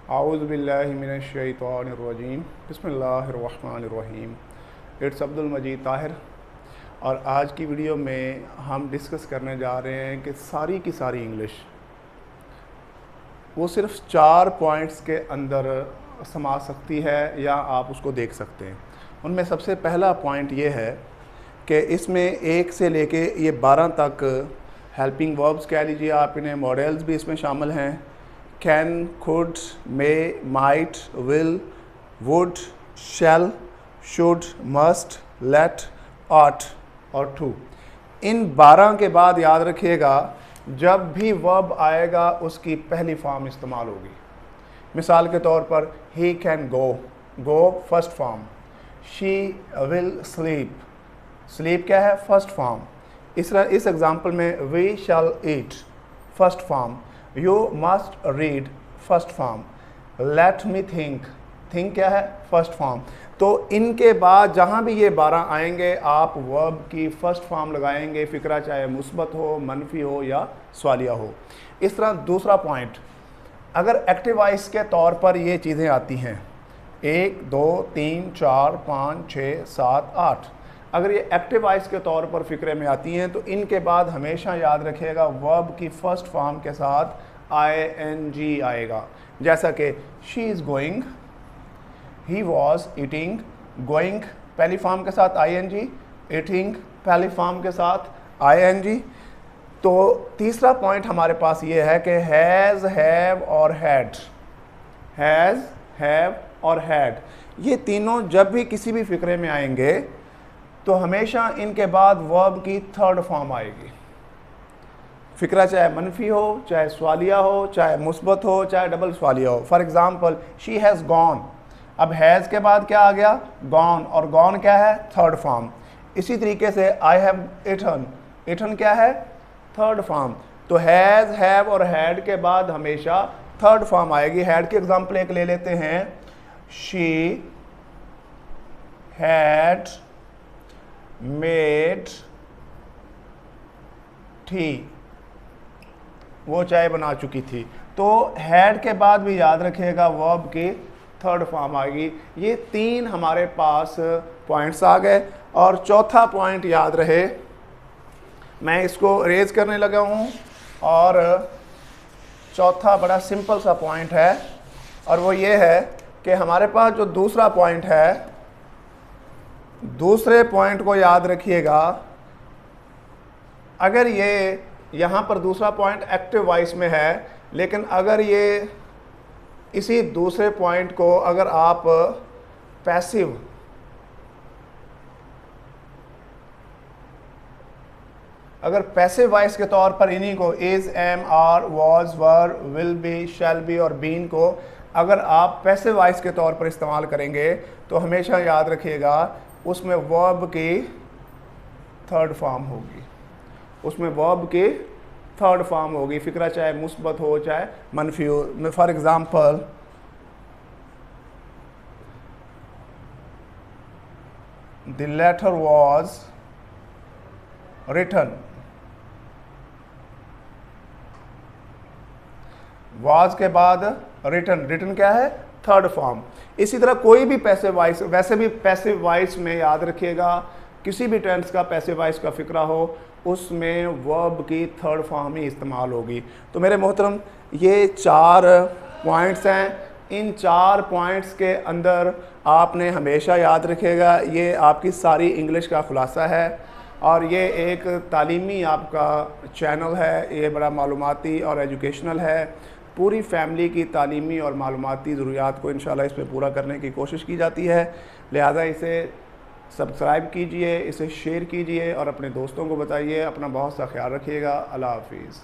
आऊज़ु बिल्लाहि मिनश शैतानिर रजीम बिस्मिल्लाहिर रहमानिर रहीम। इट्स अब्दुल मजीद ताहिर और आज की वीडियो में हम डिस्कस करने जा रहे हैं कि सारी की सारी इंग्लिश वो सिर्फ 4 पॉइंट्स के अंदर समा सकती है या आप उसको देख सकते हैं। उनमें सबसे पहला पॉइंट ये है कि इसमें 1 से लेके ये 12 तक हेल्पिंग वर्ब्स कह लीजिए आप इन्हें, मॉडल्स भी इसमें शामिल हैं। Can, could, may, might, will, would, shall, should, must, let, ought और टू। इन 12 के बाद याद रखिएगा जब भी वर्ब आएगा उसकी पहली फॉर्म इस्तेमाल होगी। मिसाल के तौर पर he can go, go first form. She will sleep, sleep क्या है? First form. इस एग्जाम्पल में we shall eat first form. You must read first form. Let me think, think क्या है? First form. तो इनके बाद जहाँ भी ये 12 आएंगे आप वर्ब की फर्स्ट फॉर्म लगाएंगे, फ़िक्रा चाहे मुस्बत हो, मनफी हो या सवालिया हो। इस तरह दूसरा पॉइंट, अगर एक्टिव वॉइस के तौर पर ये चीज़ें आती हैं 1, 2, 3, 4, 5, 6, 7, 8, अगर ये एक्टिव वॉइस के तौर पर फ़िक्रे में आती हैं तो इनके बाद हमेशा याद रखिएगा वर्ब की फ़र्स्ट फॉर्म के साथ ing आएगा। जैसा कि she is going, he was eating, going पहली फॉर्म के साथ ing, ईटिंग पहली फॉर्म के साथ ing। तो तीसरा पॉइंट हमारे पास ये है कि हैज़, हैव और हैड, हैज़, हैव और हैड, ये तीनों जब भी किसी भी फ़िक्रे में आएंगे तो हमेशा इनके बाद वर्ब की थर्ड फॉर्म आएगी। फ़िक्रा चाहे मनफी हो, चाहे सवालिया हो, चाहे मुस्बत हो, चाहे डबल सवालिया हो। For example she has gone, अब हैज़ के बाद क्या आ गया? गॉन, और गॉन क्या है? Third form. इसी तरीके से आई हैव ईटन, ईटन क्या है? Third form. तो हैज़, हैव और हैड के बाद हमेशा थर्ड फॉर्म आएगी। हैड की एग्जाम्पल एक ले लेते हैं, शी हैड मेड टी, वो चाय बना चुकी थी। तो हैड के बाद भी याद रखिएगा वर्ब की थर्ड फॉर्म आएगी। ये 3 हमारे पास पॉइंट्स आ गए। और चौथा पॉइंट याद रहे, मैं इसको रेज करने लगा हूँ, और चौथा बड़ा सिंपल सा पॉइंट है और वो ये है कि हमारे पास जो दूसरा पॉइंट है, दूसरे पॉइंट को याद रखिएगा। अगर ये यहाँ पर दूसरा पॉइंट एक्टिव वॉइस में है, लेकिन अगर ये इसी दूसरे पॉइंट को अगर आप पैसिव, अगर पैसिव वॉइस के तौर पर इन्हीं को is, am, are, was, were, will be, shall be और बीन को अगर आप पैसिव वॉइस के तौर पर इस्तेमाल करेंगे तो हमेशा याद रखिएगा उसमें वर्ब की थर्ड फॉर्म होगी, उसमें वर्ब की थर्ड फॉर्म होगी। फ़िक्रा चाहे मुस्बत हो चाहे मनफी हो। For example the letter was written, was के बाद रिटन, रिटन क्या है? Third form. इसी तरह कोई भी पैसिव वॉइस, वैसे भी पैसिव वॉइस में याद रखिएगा किसी भी टेंस का पैसिव वॉइस का फ़िक्रा हो उसमें वर्ब की थर्ड फॉर्म ही इस्तेमाल होगी। तो मेरे मोहतरम ये 4 पॉइंट्स हैं। इन 4 पॉइंट्स के अंदर आपने हमेशा याद रखिएगा ये आपकी सारी इंग्लिश का खुलासा है, और ये एक तालीमी आपका चैनल है, ये बड़ा मालूमाती और एजुकेशनल है। पूरी फैमिली की तालीमी और मालूमाती ज़रूरियात को इंशाल्लाह इस पर पूरा करने की कोशिश की जाती है। लिहाजा इसे सब्सक्राइब कीजिए, इसे शेयर कीजिए और अपने दोस्तों को बताइए। अपना बहुत सा ख्याल रखिएगा। अल्लाह हाफिज़।